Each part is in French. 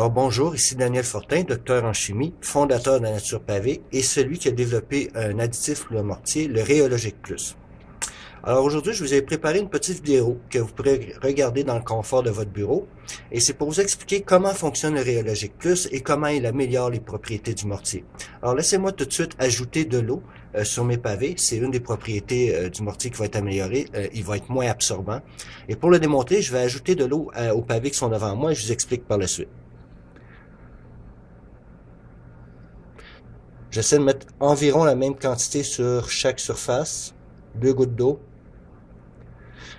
Alors bonjour, ici Daniel Fortin, docteur en chimie, fondateur de la Nature Pavée et celui qui a développé un additif pour le mortier, le Rheologic Plus. Alors aujourd'hui, je vous ai préparé une petite vidéo que vous pourrez regarder dans le confort de votre bureau et c'est pour vous expliquer comment fonctionne le Rheologic Plus et comment il améliore les propriétés du mortier. Alors laissez-moi tout de suite ajouter de l'eau sur mes pavés. C'est une des propriétés du mortier qui va être améliorée. Il va être moins absorbant. Et pour le démontrer, je vais ajouter de l'eau aux pavés qui sont devant moi et je vous explique par la suite. J'essaie de mettre environ la même quantité sur chaque surface, 2 gouttes d'eau.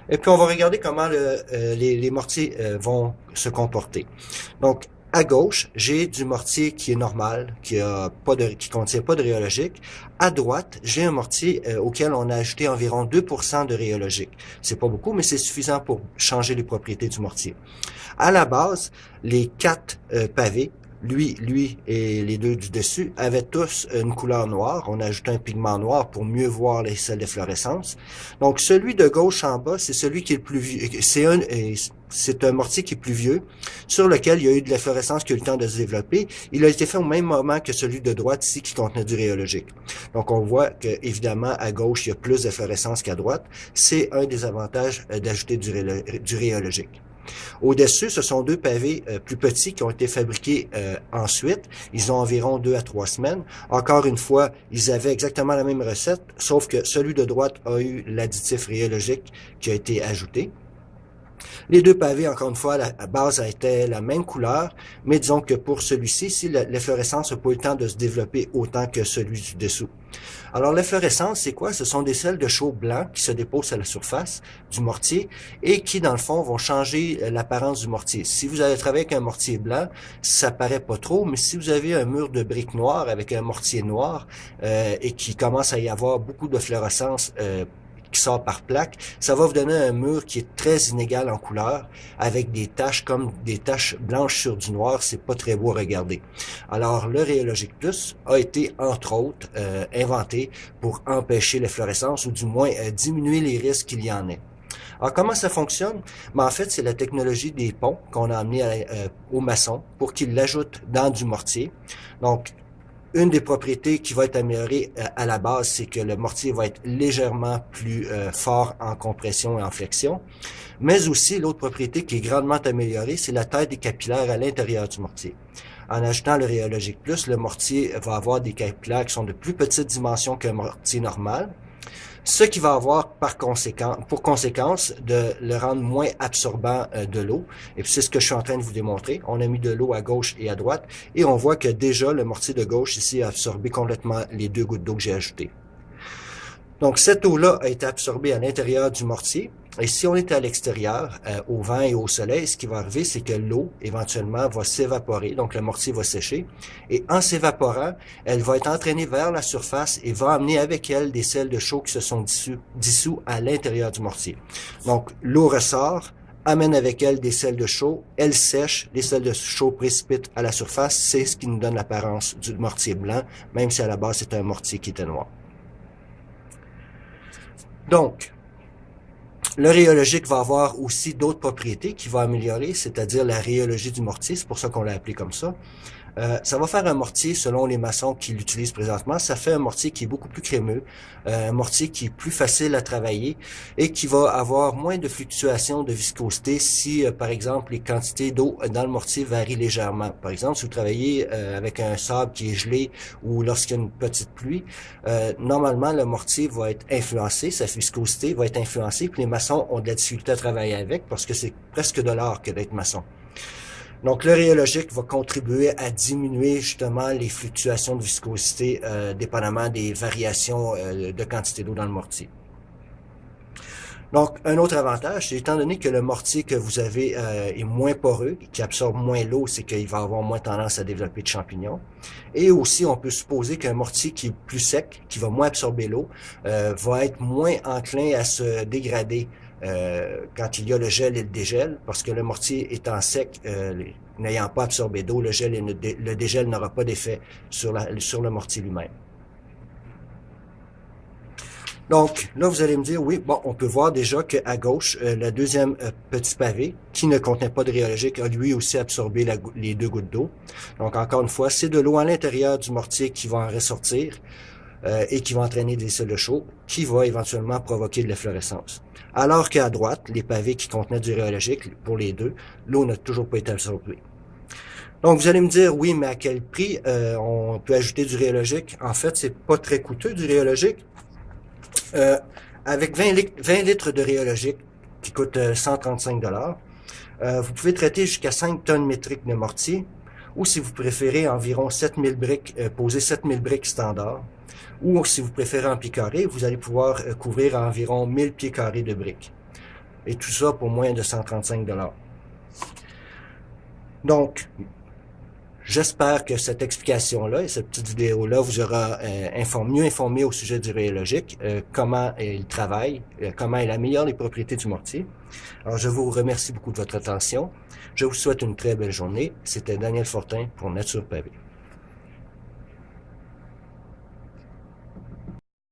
Et puis on va regarder comment les mortiers vont se comporter. Donc à gauche, j'ai du mortier qui est normal, qui contient pas de rhéologique. À droite, j'ai un mortier auquel on a ajouté environ 2% de rhéologique. C'est pas beaucoup, mais c'est suffisant pour changer les propriétés du mortier. À la base, les 4 pavés, lui et les 2 du dessus avaient tous une couleur noire. On a ajouté un pigment noir pour mieux voir les celles d'efflorescence. Donc celui de gauche en bas, c'est celui qui est le plus vieux. C'est un mortier qui est plus vieux, sur lequel il y a eu de l'efflorescence qui a eu le temps de se développer. Il a été fait au même moment que celui de droite ici qui contenait du rhéologique. Donc on voit que évidemment à gauche il y a plus d'efflorescence qu'à droite. C'est un des avantages d'ajouter du rhéologique. Au-dessus, ce sont 2 pavés plus petits qui ont été fabriqués ensuite. Ils ont environ 2 à 3 semaines. Encore une fois, ils avaient exactement la même recette, sauf que celui de droite a eu l'additif rhéologique qui a été ajouté. Les 2 pavés, encore une fois, la base a été la même couleur, mais disons que pour celui-ci, si l'efflorescence n'a pas eu le temps de se développer autant que celui du dessous. Alors l'efflorescence, c'est quoi? Ce sont des sels de chaux blancs qui se déposent à la surface du mortier et qui, dans le fond, vont changer l'apparence du mortier. Si vous avez travaillé avec un mortier blanc, ça paraît pas trop, mais si vous avez un mur de briques noires avec un mortier noir et qui commence à y avoir beaucoup de fluorescence qui sort par plaque, ça va vous donner un mur qui est très inégal en couleur, avec des taches comme des taches blanches sur du noir, c'est pas très beau à regarder. Alors le Rheologic Plus a été entre autres inventé pour empêcher l'efflorescence ou du moins diminuer les risques qu'il y en ait. Alors, comment ça fonctionne? En fait, c'est la technologie des ponts qu'on a amené aux maçons pour qu'ils l'ajoutent dans du mortier. Donc, une des propriétés qui va être améliorée à la base, c'est que le mortier va être légèrement plus fort en compression et en flexion. Mais aussi, l'autre propriété qui est grandement améliorée, c'est la taille des capillaires à l'intérieur du mortier. En ajoutant le Rheologic Plus, le mortier va avoir des capillaires qui sont de plus petites dimensions qu'un mortier normal. Ce qui va avoir pour conséquence de le rendre moins absorbant de l'eau. Et puis c'est ce que je suis en train de vous démontrer. On a mis de l'eau à gauche et à droite et on voit que déjà le mortier de gauche ici a absorbé complètement les 2 gouttes d'eau que j'ai ajoutées. Donc cette eau-là a été absorbée à l'intérieur du mortier. Et si on est à l'extérieur, au vent et au soleil, ce qui va arriver, c'est que l'eau, éventuellement, va s'évaporer, donc le mortier va sécher. Et en s'évaporant, elle va être entraînée vers la surface et va amener avec elle des sels de chaux qui se sont dissous à l'intérieur du mortier. Donc l'eau ressort, amène avec elle des sels de chaux, elle sèche, les sels de chaux précipitent à la surface, c'est ce qui nous donne l'apparence du mortier blanc, même si à la base c'est un mortier qui était noir. Donc, le rhéologique va avoir aussi d'autres propriétés qui vont améliorer, c'est-à-dire la rhéologie du mortier, c'est pour ça qu'on l'a appelé comme ça. Ça va faire un mortier, selon les maçons qui l'utilisent présentement, ça fait un mortier qui est beaucoup plus crémeux, un mortier qui est plus facile à travailler et qui va avoir moins de fluctuations de viscosité si, par exemple, les quantités d'eau dans le mortier varient légèrement. Par exemple, si vous travaillez avec un sable qui est gelé ou lorsqu'il y a une petite pluie, normalement, le mortier va être influencé, sa viscosité va être influencée, puis les maçons ont de la difficulté à travailler avec parce que c'est presque de l'art que d'être maçon. Donc, le rhéologique va contribuer à diminuer justement les fluctuations de viscosité dépendamment des variations de quantité d'eau dans le mortier. Donc, un autre avantage, c'est étant donné que le mortier que vous avez est moins poreux, qui absorbe moins l'eau, c'est qu'il va avoir moins tendance à développer de champignons. Et aussi, on peut supposer qu'un mortier qui est plus sec, qui va moins absorber l'eau, va être moins enclin à se dégrader quand il y a le gel et le dégel, parce que le mortier étant sec, n'ayant pas absorbé d'eau, le gel et le dégel n'aura pas d'effet sur le mortier lui-même. Donc, là, vous allez me dire, oui, bon, on peut voir déjà qu'à gauche, le deuxième petit pavé, qui ne contenait pas de rhéologique, a lui aussi absorbé les 2 gouttes d'eau. Donc, encore une fois, c'est de l'eau à l'intérieur du mortier qui va en ressortir et qui va entraîner des cellules chaudes, qui va éventuellement provoquer de l'efflorescence. Alors qu'à droite, les pavés qui contenaient du rhéologique, pour les deux, l'eau n'a toujours pas été absorbée. Donc, vous allez me dire, oui, mais à quel prix on peut ajouter du rhéologique? En fait, c'est pas très coûteux du rhéologique. Avec 20 litres de rhéologique, qui coûte 135 vous pouvez traiter jusqu'à 5 tonnes métriques de mortier, ou si vous préférez environ 7000 briques, poser 7000 briques standard, ou si vous préférez en pieds carrés, vous allez pouvoir couvrir environ 1000 pieds carrés de briques. Et tout ça pour moins de 135 $. Donc, j'espère que cette explication-là et cette petite vidéo-là vous aura mieux informé au sujet du rhéologique, comment il travaille, comment il améliore les propriétés du mortier. Alors, je vous remercie beaucoup de votre attention. Je vous souhaite une très belle journée. C'était Daniel Fortin pour Nature Pavée.